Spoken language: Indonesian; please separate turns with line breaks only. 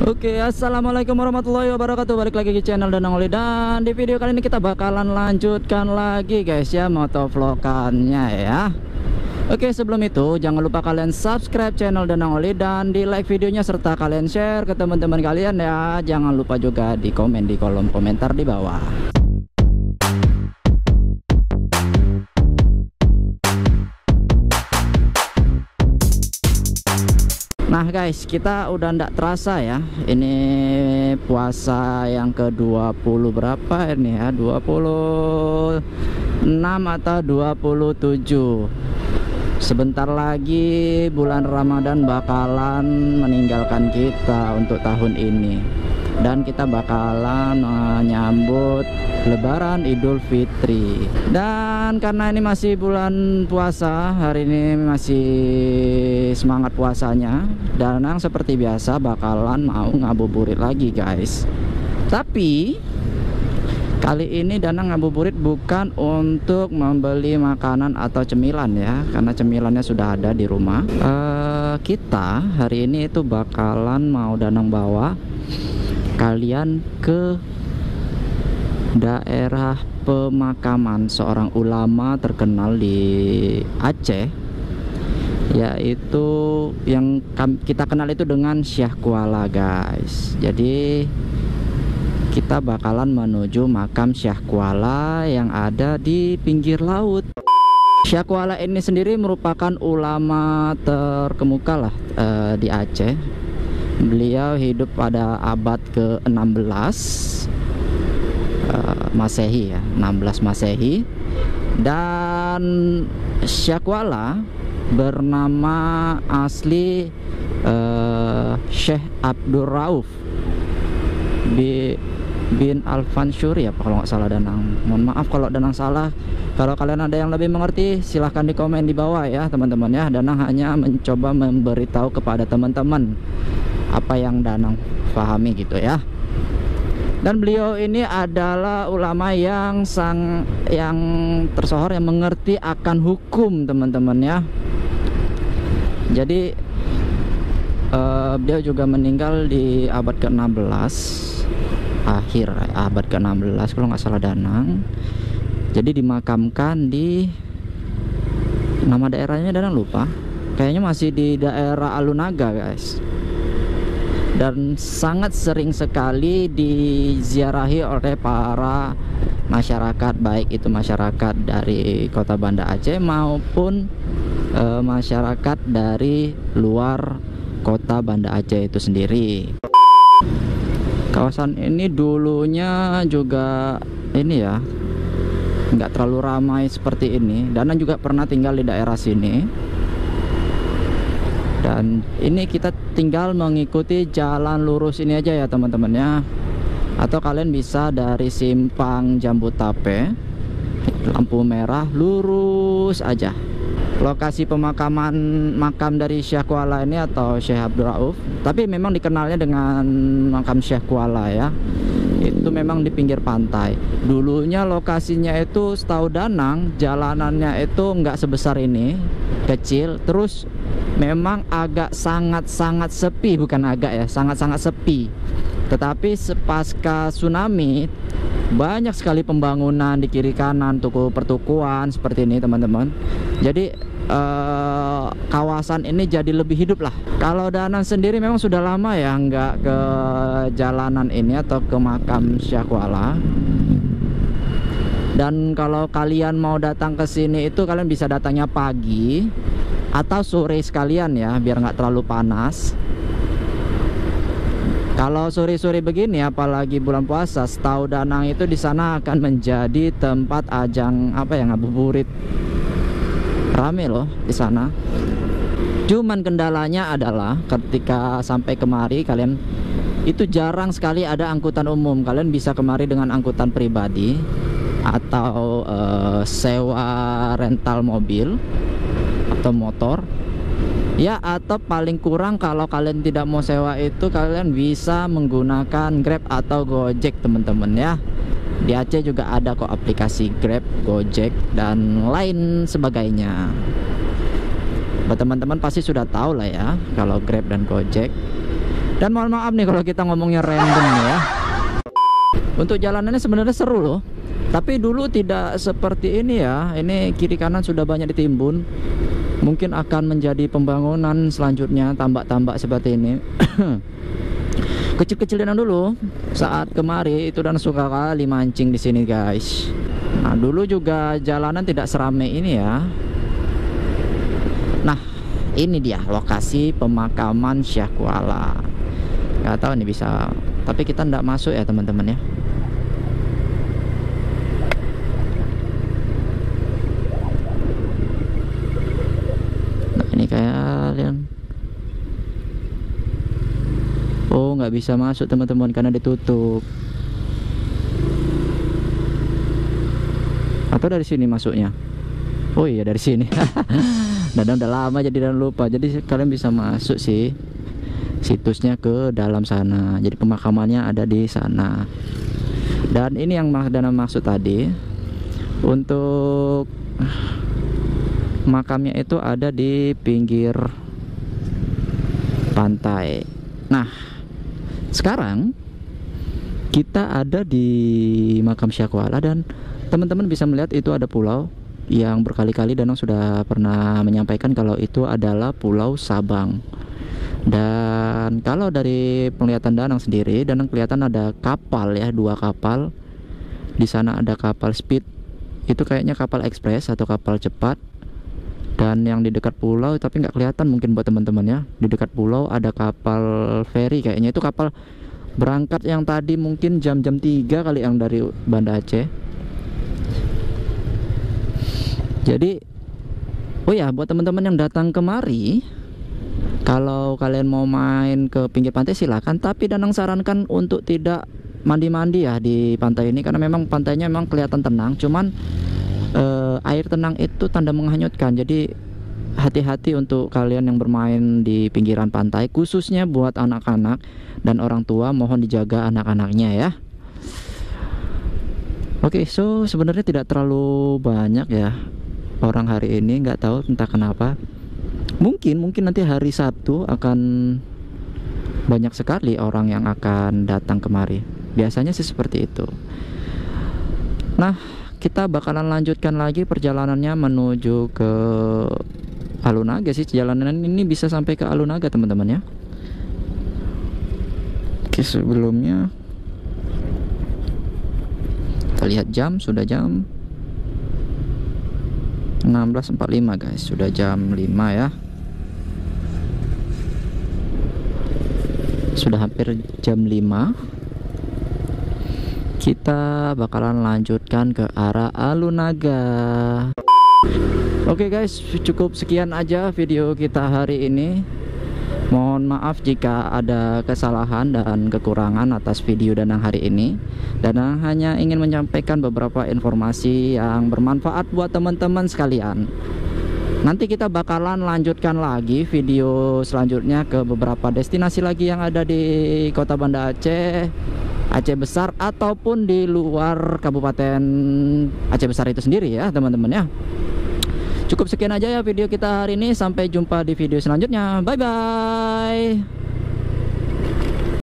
Oke, assalamualaikum warahmatullahi wabarakatuh. Balik lagi di channel Danang Oli, dan di video kali ini kita bakalan lanjutkan lagi guys ya, motovlogannya ya. Oke, sebelum itu jangan lupa kalian subscribe channel Danang Oli dan di like videonya, serta kalian share ke teman-teman kalian ya. Jangan lupa juga di komen di kolom komentar di bawah. Nah guys, kita udah ndak terasa ya, ini puasa yang ke-20 berapa ini ya, 26 atau 27. Sebentar lagi bulan Ramadan bakalan meninggalkan kita untuk tahun ini, dan kita bakalan menyambut Lebaran Idul Fitri. Dan karena ini masih bulan puasa, hari ini masih semangat puasanya, Danang seperti biasa bakalan mau ngabuburit lagi guys. Tapi kali ini Danang ngabuburit bukan untuk membeli makanan atau cemilan ya, karena cemilannya sudah ada di rumah. Kita hari ini itu bakalan mau Danang bawa kalian ke daerah pemakaman seorang ulama terkenal di Aceh, yaitu yang kita kenal itu dengan Syekh Kuala guys. Jadi kita bakalan menuju makam Syekh Kuala yang ada di pinggir laut. Syekh Kuala ini sendiri merupakan ulama terkemuka lah di Aceh. Beliau hidup pada abad ke-16 Masehi ya, 16 Masehi. Dan Syekh Kuala bernama asli Syekh Abdul Rauf bin Al-Fansuri ya, kalau nggak salah Danang. Mohon maaf kalau Danang salah. Kalau kalian ada yang lebih mengerti, silahkan di komen di bawah ya teman-teman ya. Danang hanya mencoba memberitahu kepada teman-teman apa yang Danang pahami gitu ya. Dan beliau ini adalah ulama yang tersohor, yang mengerti akan hukum teman-teman ya. Jadi beliau juga meninggal di abad ke-16, akhir abad ke-16 kalau nggak salah Danang. Jadi dimakamkan di, nama daerahnya Danang lupa, kayaknya masih di daerah Alunaga guys. Dan sangat sering sekali diziarahi oleh para masyarakat, baik itu masyarakat dari kota Banda Aceh maupun masyarakat dari luar kota Banda Aceh itu sendiri. Kawasan ini dulunya juga ini ya, nggak terlalu ramai seperti ini. Danang juga pernah tinggal di daerah sini. Dan ini kita tinggal mengikuti jalan lurus ini aja ya teman-teman ya. Atau kalian bisa dari simpang Jambu Tape, lampu merah, lurus aja. Lokasi pemakaman makam dari Syekh Kuala ini atau Syekh Abdul Rauf, tapi memang dikenalnya dengan makam Syekh Kuala ya. Itu memang di pinggir pantai. Dulunya lokasinya itu setahu Danang, jalanannya itu nggak sebesar ini, kecil. Terus memang agak sangat-sangat sepi, bukan agak ya, sangat-sangat sepi. Tetapi sepasca tsunami banyak sekali pembangunan di kiri kanan, toko pertukuan seperti ini teman-teman. Jadi kawasan ini jadi lebih hidup lah. Kalau Danang sendiri memang sudah lama ya nggak ke jalanan ini atau ke makam Syekh Kuala. Dan kalau kalian mau datang ke sini itu kalian bisa datangnya pagi atau sore sekalian ya, biar nggak terlalu panas. Kalau sore-sore begini apalagi bulan puasa, setahu Danang itu di sana akan menjadi tempat ajang apa ya, ngabuburit. Rame loh di sana. Cuman kendalanya adalah ketika sampai kemari kalian itu jarang sekali ada angkutan umum. Kalian bisa kemari dengan angkutan pribadi atau sewa rental mobil atau motor ya, atau paling kurang kalau kalian tidak mau sewa itu kalian bisa menggunakan Grab atau Gojek teman-teman ya. Di Aceh juga ada kok aplikasi Grab, Gojek dan lain sebagainya. Teman-teman pasti sudah tahu lah ya kalau Grab dan Gojek. Dan mohon maaf nih kalau kita ngomongnya random nih ya. Untuk jalanannya sebenarnya seru loh, tapi dulu tidak seperti ini ya. Ini kiri kanan sudah banyak ditimbun. Mungkin akan menjadi pembangunan selanjutnya, tambak-tambak seperti ini. Kecil-kecilan dulu saat kemari itu, dan suka kali mancing di sini guys. Nah dulu juga jalanan tidak seramai ini ya. Nah ini dia lokasi pemakaman Syekh Kuala. Gak tahu nih bisa, tapi kita ndak masuk ya teman-teman ya. Nah ini kalian, oh nggak bisa masuk teman-teman karena ditutup. Atau dari sini masuknya? Oh iya dari sini. Dan udah lama jadi dan lupa. Jadi kalian bisa masuk sih situsnya ke dalam sana. Jadi pemakamannya ada di sana. Dan ini yang Dana maksud tadi, untuk makamnya itu ada di pinggir pantai. Nah sekarang kita ada di makam Syekh Kuala, dan teman-teman bisa melihat itu ada pulau yang berkali-kali Danang sudah pernah menyampaikan kalau itu adalah Pulau Sabang. Dan kalau dari penglihatan Danang sendiri, Danang kelihatan ada kapal ya, 2 kapal. Di sana ada kapal speed, itu kayaknya kapal ekspres atau kapal cepat. Dan yang di dekat pulau, tapi nggak kelihatan mungkin buat teman-teman ya, di dekat pulau ada kapal feri, kayaknya itu kapal berangkat yang tadi mungkin jam-jam 3 kali yang dari Banda Aceh. Jadi oh ya, buat teman-teman yang datang kemari, kalau kalian mau main ke pinggir pantai silakan, tapi Danang sarankan untuk tidak mandi-mandi ya di pantai ini, karena memang pantainya memang kelihatan tenang, cuman air tenang itu tanda menghanyutkan. Jadi hati-hati untuk kalian yang bermain di pinggiran pantai, khususnya buat anak-anak dan orang tua, mohon dijaga anak-anaknya ya. Oke, so sebenarnya tidak terlalu banyak ya orang hari ini, nggak tahu entah kenapa. Mungkin nanti hari Sabtu akan banyak sekali orang yang akan datang kemari. Biasanya sih seperti itu. Nah, kita bakalan lanjutkan lagi perjalanannya menuju ke Alunaga sih. Jalanan ini bisa sampai ke Alunaga teman-teman ya. Oke, sebelumnya kita lihat jam, sudah jam 16.45 guys, sudah jam 5 ya. Sudah hampir jam 5. Kita bakalan lanjutkan ke arah Alunaga. Oke guys, cukup sekian aja video kita hari ini. Mohon maaf jika ada kesalahan dan kekurangan atas video Danang hari ini. Danang hanya ingin menyampaikan beberapa informasi yang bermanfaat buat teman-teman sekalian. Nanti kita bakalan lanjutkan lagi video selanjutnya ke beberapa destinasi lagi yang ada di Kota Banda Aceh, Aceh Besar, ataupun di luar Kabupaten Aceh Besar itu sendiri ya teman-teman ya. Cukup sekian aja ya video kita hari ini. Sampai jumpa di video selanjutnya. Bye bye.